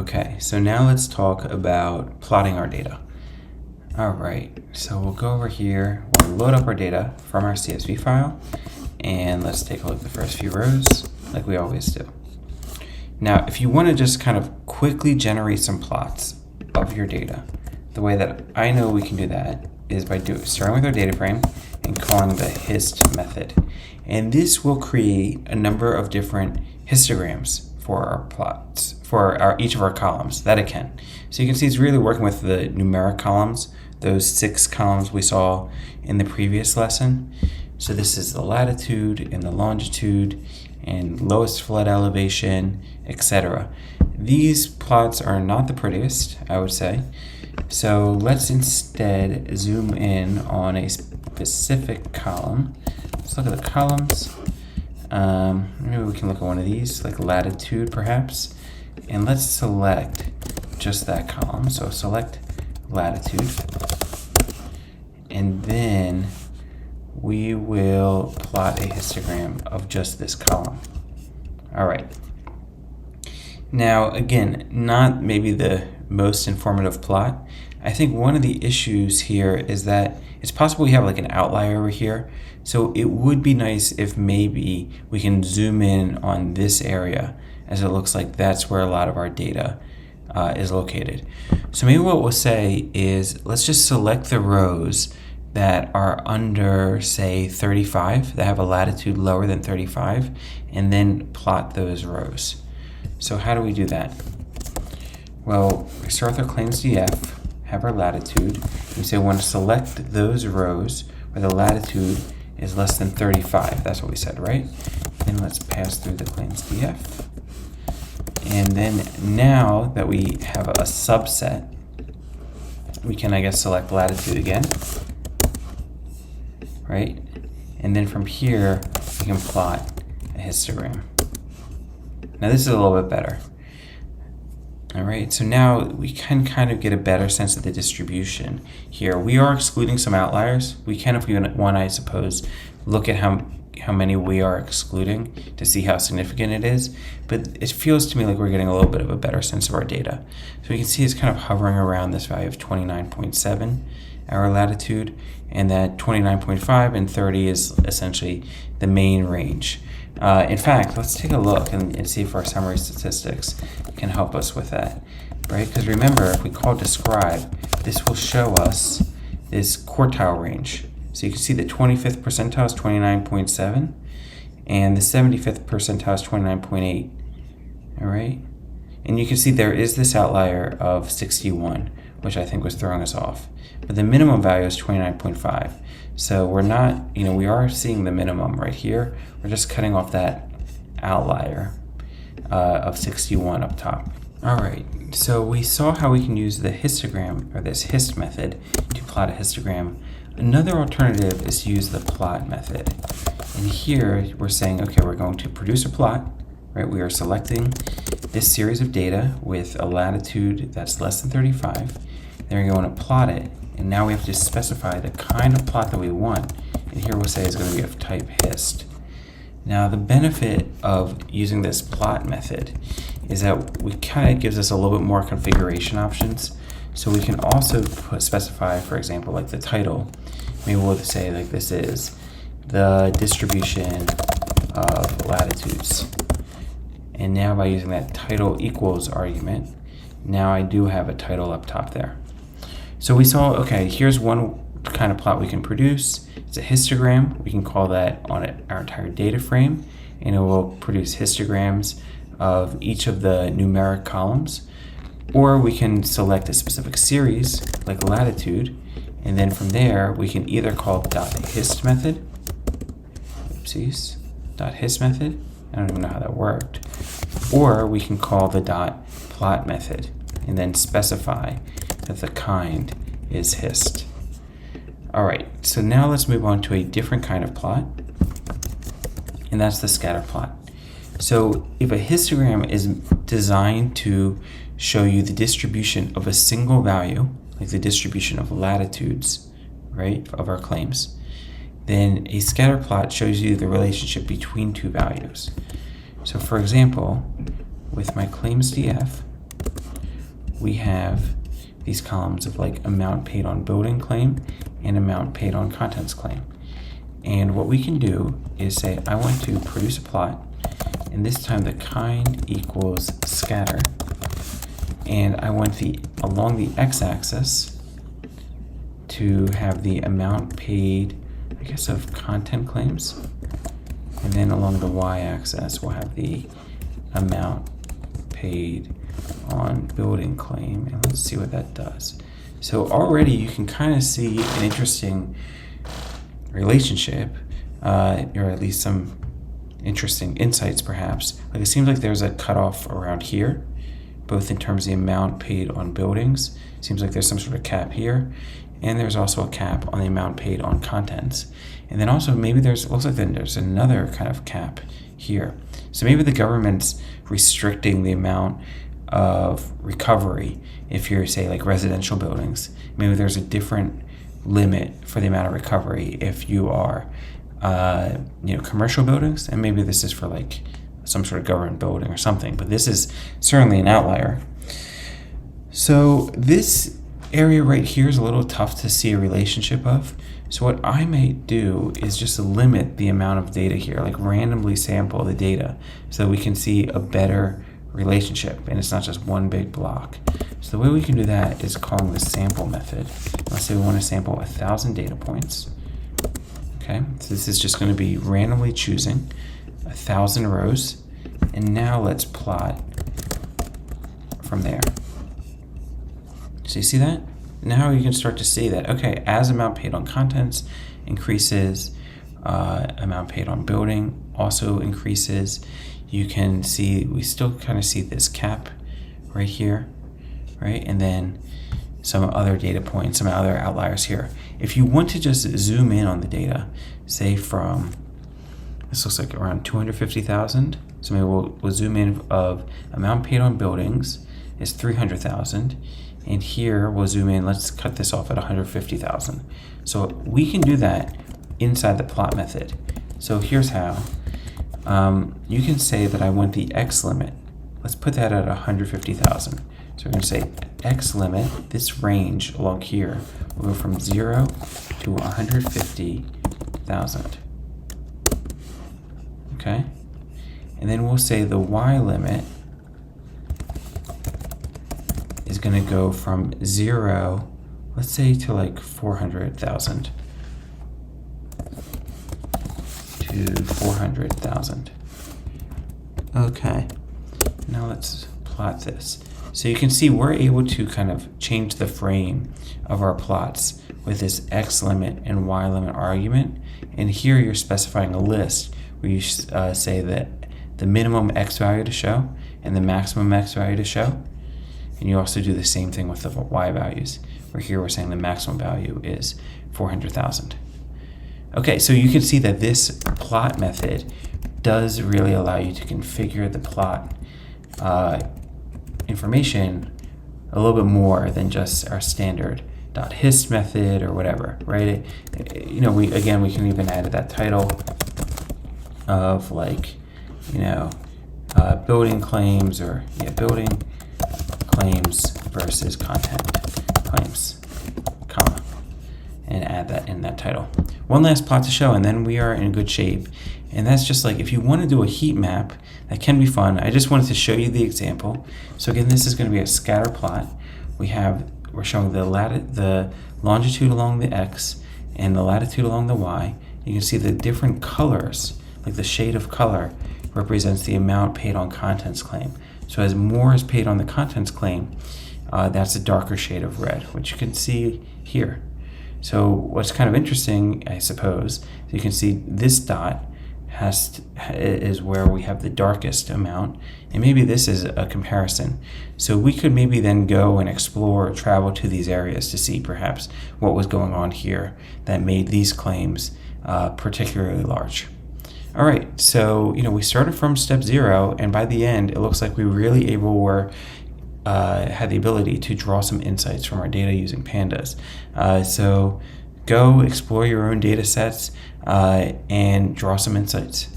Okay, so now let's talk about plotting our data. All right, so we'll go over here, we'll load up our data from our CSV file, and let's take a look at the first few rows, like we always do. Now, if you want to just kind of quickly generate some plots of your data, the way that I know we can do that is by starting with our data frame and calling the hist method. And this will create a number of different histograms for our plots, for each of our columns that it can. So you can see it's really working with the numeric columns, those 6 columns we saw in the previous lesson. So this is the latitude and the longitude and lowest flood elevation, etc. These plots are not the prettiest, I would say. So let's instead zoom in on a specific column. Let's look at the columns. Maybe we can look at one of these, like latitude perhaps. And let's select just that column. So select latitude. And then we will plot a histogram of just this column. All right. Now, again, not maybe the most informative plot. I think one of the issues here is that it's possible we have like an outlier over here. So it would be nice if maybe we can zoom in on this area, as it looks like that's where a lot of our data is located. So maybe what we'll say is let's just select the rows that are under, say, 35, that have a latitude lower than 35, and then plot those rows. So how do we do that? Well, we start with our claims DF, have our latitude. We say we want to select those rows where the latitude is less than 35. That's what we said, right? Then let's pass through the claims DF. And then now that we have a subset, we can, I guess, select latitude again, right? And then from here, we can plot a histogram. Now this is a little bit better. All right, so now we can kind of get a better sense of the distribution here. We are excluding some outliers. We can, if we want, I suppose, look at how many we are excluding to see how significant it is. But it feels to me like we're getting a little bit of a better sense of our data. So we can see it's kind of hovering around this value of 29.7, our latitude, and that 29.5 and 30 is essentially the main range. In fact, let's take a look and see if our summary statistics can help us with that, right? Because remember, if we call describe, this will show us this quartile range. So you can see the 25th percentile is 29.7, and the 75th percentile is 29.8, all right? And you can see there is this outlier of 61, which I think was throwing us off. But the minimum value is 29.5. So we're not, we are seeing the minimum right here. We're just cutting off that outlier of 61 up top. All right, so we saw how we can use the histogram, or this hist method, to plot a histogram. Another alternative is to use the plot method. And here we're saying, okay, we're going to produce a plot, right? We are selecting this series of data with a latitude that's less than 35. Then we're going to plot it. And now we have to specify the kind of plot that we want. And here we'll say it's going to be of type hist. Now the benefit of using this plot method is that we kind of gives us a little bit more configuration options. So we can also specify, for example, like the title. Maybe we'll say like this is the distribution of latitudes. And now by using that title equals argument, now I do have a title up top there. So we saw, okay, here's one kind of plot we can produce. It's a histogram. We can call that on our entire data frame, and it will produce histograms of each of the numeric columns. Or we can select a specific series, like latitude, and then from there, we can either call .hist method, oopsies, .hist method, I don't even know how that worked, or we can call the .plot method, and then specify that the kind is hist. All right, so now let's move on to a different kind of plot, and that's the scatter plot. So if a histogram is designed to show you the distribution of a single value, like the distribution of latitudes, right, of our claims, then a scatter plot shows you the relationship between two values. So for example, with my claims DF, we have these columns of like amount paid on building claim and amount paid on contents claim. And what we can do is say, I want to produce a plot, and this time the kind equals scatter. And I want along the x-axis to have the amount paid, I guess, of content claims. And then along the y-axis, we'll have the amount paid on building claim. And let's see what that does. So already you can kind of see an interesting relationship, or at least some interesting insights perhaps. Like it seems like there's a cutoff around here, both in terms of the amount paid on buildings. Seems like there's some sort of cap here, and there's also a cap on the amount paid on contents. And then also maybe looks like there's another kind of cap here. So maybe the government's restricting the amount of recovery if you're, say, like residential buildings. Maybe there's a different limit for the amount of recovery if you are commercial buildings, and maybe this is for like some sort of government building or something, but this is certainly an outlier. So this area right here is a little tough to see a relationship of. So what I might do is just limit the amount of data here, like randomly sample the data so that we can see a better relationship and it's not just one big block. So the way we can do that is calling the sample method. Let's say we want to sample 1,000 data points. Okay, so this is just going to be randomly choosing 1,000 rows, and now let's plot from there. So you see that? Now you can start to see that, okay, as amount paid on contents increases, amount paid on building also increases. You can see, we still kind of see this cap right here, right? And then some other data points, some other outliers here. If you want to just zoom in on the data, say from, this looks like around 250,000. So maybe we'll zoom in of amount paid on buildings is 300,000. And here we'll zoom in, let's cut this off at 150,000. So we can do that inside the plot method. So here's how. You can say that I want the X limit. Let's put that at 150,000. So we're going to say X limit, this range along here, will go from 0 to 150,000. Okay? And then we'll say the Y limit is going to go from 0, let's say, to like 400,000 to 400,000. Okay, now let's plot this. So you can see we're able to kind of change the frame of our plots with this X limit and Y limit argument. And here you're specifying a list where you say that the minimum X value to show and the maximum X value to show. And you also do the same thing with the Y values, where here we're saying the maximum value is 400,000. Okay, so you can see that this plot method does really allow you to configure the plot information a little bit more than just our standard .hist method or whatever, right? We can even add that title of like, building claims or building claims versus content claims, comma, and add that in that title. One last plot to show, and then we are in good shape. And that's just like, if you want to do a heat map, that can be fun. I just wanted to show you the example. So again, this is going to be a scatter plot. We're showing the longitude along the X and the latitude along the Y. You can see the different colors, like the shade of color represents the amount paid on contents claim. So as more is paid on the contents claim, that's a darker shade of red, which you can see here. So what's kind of interesting, I suppose, you can see this dot is where we have the darkest amount, and maybe this is a comparison. So we could maybe then go and explore, travel to these areas to see perhaps what was going on here that made these claims particularly large. All right, so we started from step 0, and by the end, it looks like we really had the ability to draw some insights from our data using pandas. So go explore your own data sets and draw some insights.